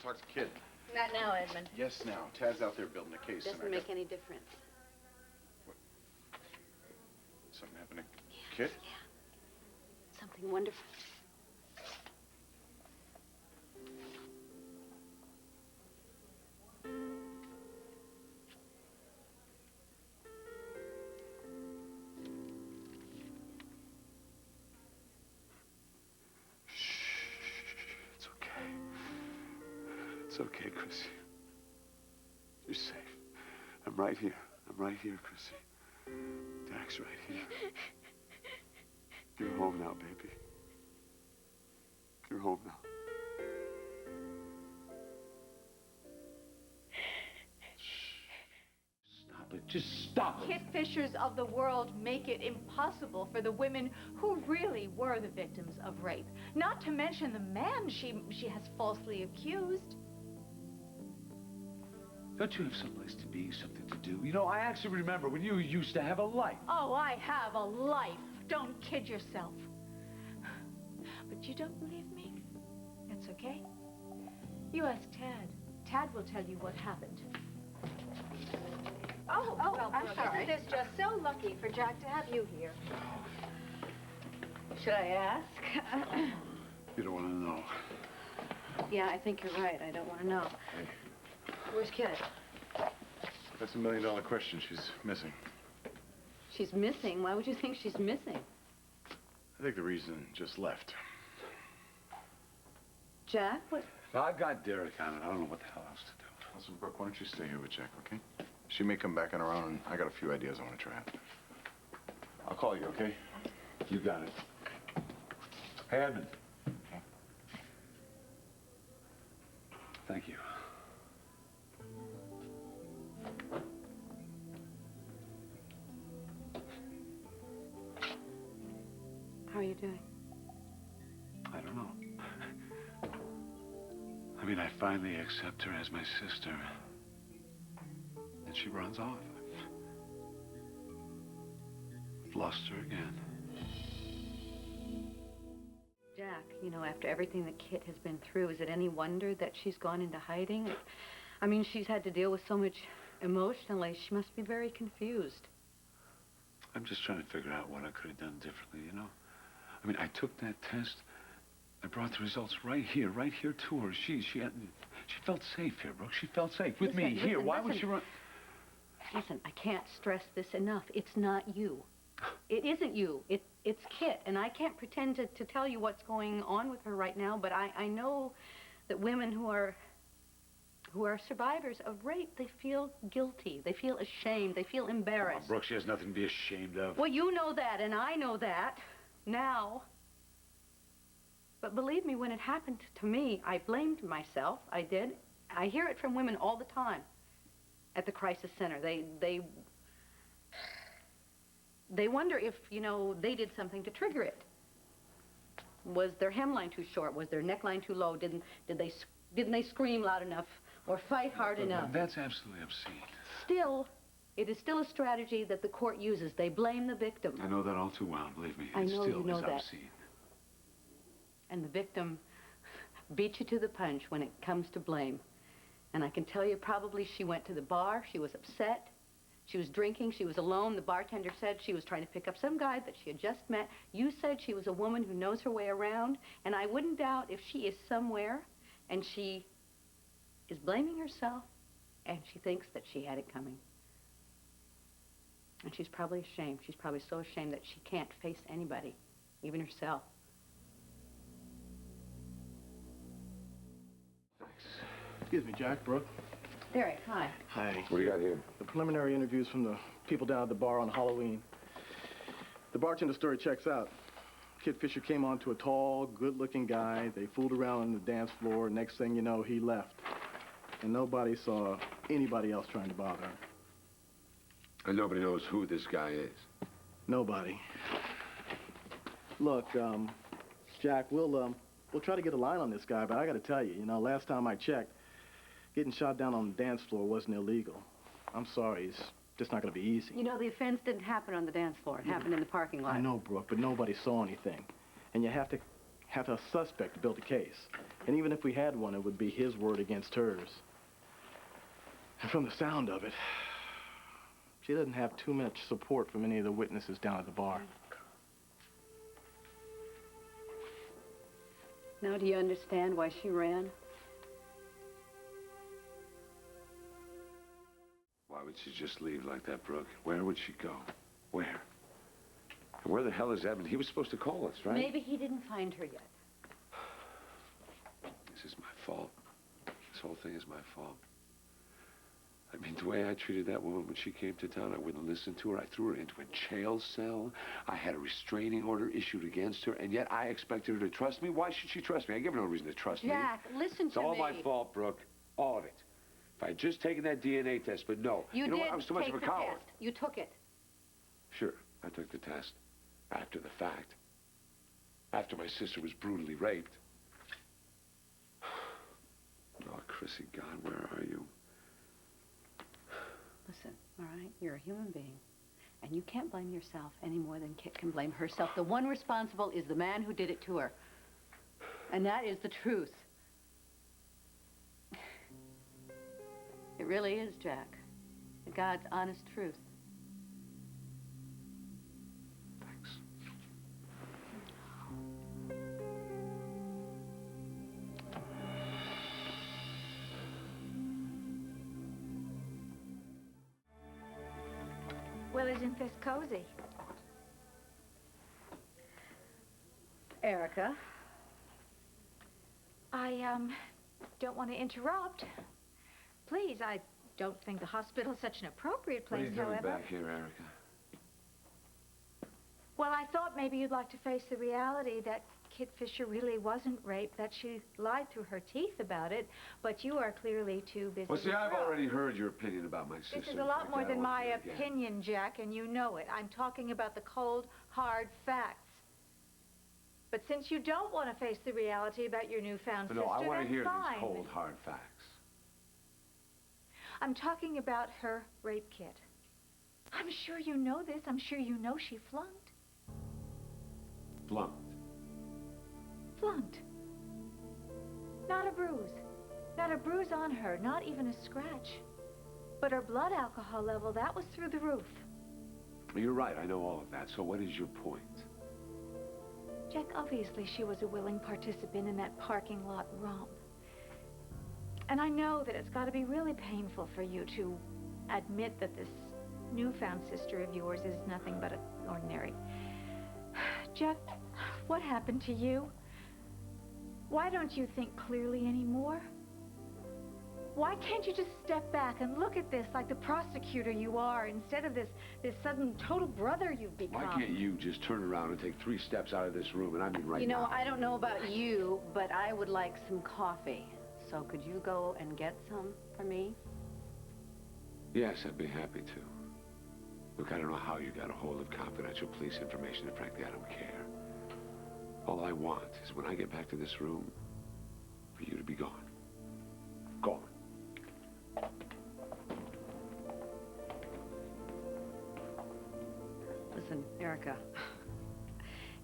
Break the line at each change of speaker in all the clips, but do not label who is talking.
to talk to Kid.
Not now, Edmund.
Yes, now. Tad's out there building a case.
Doesn't make any difference.
What? Something happened to Kid?
Yeah. Something wonderful.
It's okay, Chrissy. You're safe. I'm right here. I'm right here, Chrissy. Dak's right here. You're home now, baby. You're home now. Stop it. Just stop it.
Kit Fishers of the world make it impossible for the women who really were the victims of rape. Not to mention the man she has falsely accused.
Don't you have someplace to be, something to do? You know, I actually remember when you used to have a life.
Oh, I have a life. Don't kid yourself. But you don't believe me? That's okay. You ask Tad. Tad will tell you what happened.
Oh, well,
I'm sorry.
Isn't this just so lucky for Jack to have you here?
Should I ask?
You don't want to know.
Yeah, I think you're right. I don't want to know.
Hey.
Where's Kid?
That's $1 million question. She's missing.
She's missing? Why would you think she's missing?
I think the reason just left.
Jack, what?
No, I've got Derek on it. I don't know what the hell else to do.
Listen, Brooke, why don't you stay here with Jack, okay? She may come back on her own, and I got a few ideas I want to try out. I'll call you, okay?
You got it. Hey, Edmund.
Okay.
Thank you.
How are you doing?
I don't know. I mean, I finally accept her as my sister. And she runs off. I've lost her again.
Jack, you know, after everything that Kit has been through, is it any wonder that she's gone into hiding? I mean, she's had to deal with so much emotionally. She must be very confused.
I'm just trying to figure out what I could have done differently, you know? I mean, I took that test. I brought the results right here to her. She felt safe here, Brooke. She felt safe with me here. Why would she run?
Listen, I can't stress this enough. It's not you. It isn't you. It's Kit, and I can't pretend to tell you what's going on with her right now, but I know that women who are survivors of rape, they feel guilty. They feel ashamed. They feel embarrassed.
Oh, Brooke, she has nothing to be ashamed of.
Well, you know that, and I know that now. But believe me, when it happened to me, I blamed myself. I did. I hear it from women all the time at the crisis center. They wonder if, you know, they did something to trigger it. Was their hemline too short? Was their neckline too low? Didn't they scream loud enough or fight hard enough?
That's absolutely obscene.
Still, it is still a strategy that the court uses. They blame the victim.
I know that all too well, believe me.
I know you know
It still is obscene.
And the victim beat you to the punch when it comes to blame. And I can tell you, probably she went to the bar, she was upset, she was drinking, she was alone. The bartender said she was trying to pick up some guy that she had just met. You said she was a woman who knows her way around, and I wouldn't doubt if she is somewhere and she is blaming herself and she thinks that she had it coming. And she's probably ashamed. She's probably so ashamed that she can't face anybody, even herself.
Excuse me, Jack, Brooke.
Derek, hi.
Hi.
What do you got here?
The preliminary interviews from the people down at the bar on Halloween. The bartender story checks out. Kid Fisher came on to a tall, good-looking guy. They fooled around on the dance floor. Next thing you know, he left. And nobody saw anybody else trying to bother her.
And nobody knows who this guy is?
Nobody. Look, Jack, we'll try to get a line on this guy, but I gotta tell you, last time I checked, getting shot down on the dance floor wasn't illegal. I'm sorry, it's just not gonna be easy.
You know, the offense didn't happen on the dance floor. It happened in the parking lot.
I know, Brooke, but nobody saw anything. And you have to have a suspect to build a case. And even if we had one, it would be his word against hers. And from the sound of it, she doesn't have too much support from any of the witnesses down at the bar.
Now do you understand why she ran?
Why would she just leave like that, Brooke? Where would she go? Where? And where the hell is Edmund? He was supposed to call us, right?
Maybe he didn't find her yet.
This is my fault. This whole thing is my fault. I mean, the way I treated that woman when she came to town, I wouldn't listen to her. I threw her into a jail cell. I had a restraining order issued against her, and yet I expected her to trust me. Why should she trust me? I gave her no reason to trust me.
Jack, listen to me.
It's all my fault, Brooke. All of it. If I had just taken that DNA test, but no.
You
know
did
what? I was too much of a
take the
coward.
test. You took it.
Sure, I took the test. After the fact. After my sister was brutally raped. Oh, Chrissy, God, where are you?
Listen, all right? You're a human being. And you can't blame yourself any more than Kit can blame herself. The one responsible is the man who did it to her. And that is the truth. It really is, Jack. God's honest truth.
Thanks.
Well, isn't this cozy?
Erica.
I, don't want to interrupt. Please, I don't think the hospital's such an appropriate
What are
place,
you doing
however.
back here, Erica?
Well, I thought maybe you'd like to face the reality that Kit Fisher really wasn't raped, that she lied through her teeth about it, but you are clearly too busy.
Well, see,
with
I've
Brooke.
already heard your opinion about my sister.
This is a lot
In
more
fact, I
than
won't
my
hear it again.
opinion, Jack, and you know it. I'm talking about the cold, hard facts. But since you don't want to face the reality about your newfound
But
sister,
no, I want to
then
hear
fine.
these cold, hard facts.
I'm talking about her rape kit. I'm sure you know this. I'm sure you know she flunked.
Flunked.
Flunked. Not a bruise. Not a bruise on her, not even a scratch. But her blood alcohol level, that was through the roof.
You're right, I know all of that. So what is your point?
Jack, obviously she was a willing participant in that parking lot romp. And I know that it's got to be really painful for you to admit that this newfound sister of yours is nothing but an ordinary. Jack, what happened to you? Why don't you think clearly anymore? Why can't you just step back and look at this like the prosecutor you are instead of this sudden total brother you've become?
Why can't you just turn around and take 3 steps out of this room, and I mean right
You know,
now?
I don't know about you, but I would like some coffee. So could you go and get some for me?
Yes, I'd be happy to. Look, I don't know how you got a hold of confidential police information, and frankly, I don't care. All I want is when I get back to this room, for you to be gone. Gone.
Listen, Erica.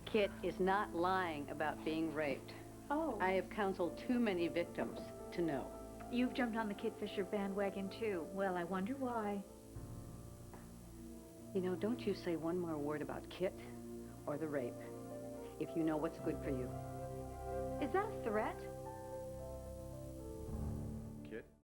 Kit is not lying about being raped.
Oh,
I have counseled too many victims to know.
you've jumped on the Kit Fisher bandwagon too. Well, I wonder why.
You know, don't you say one more word about Kit or the rape if you know what's good for you.
Is that a threat?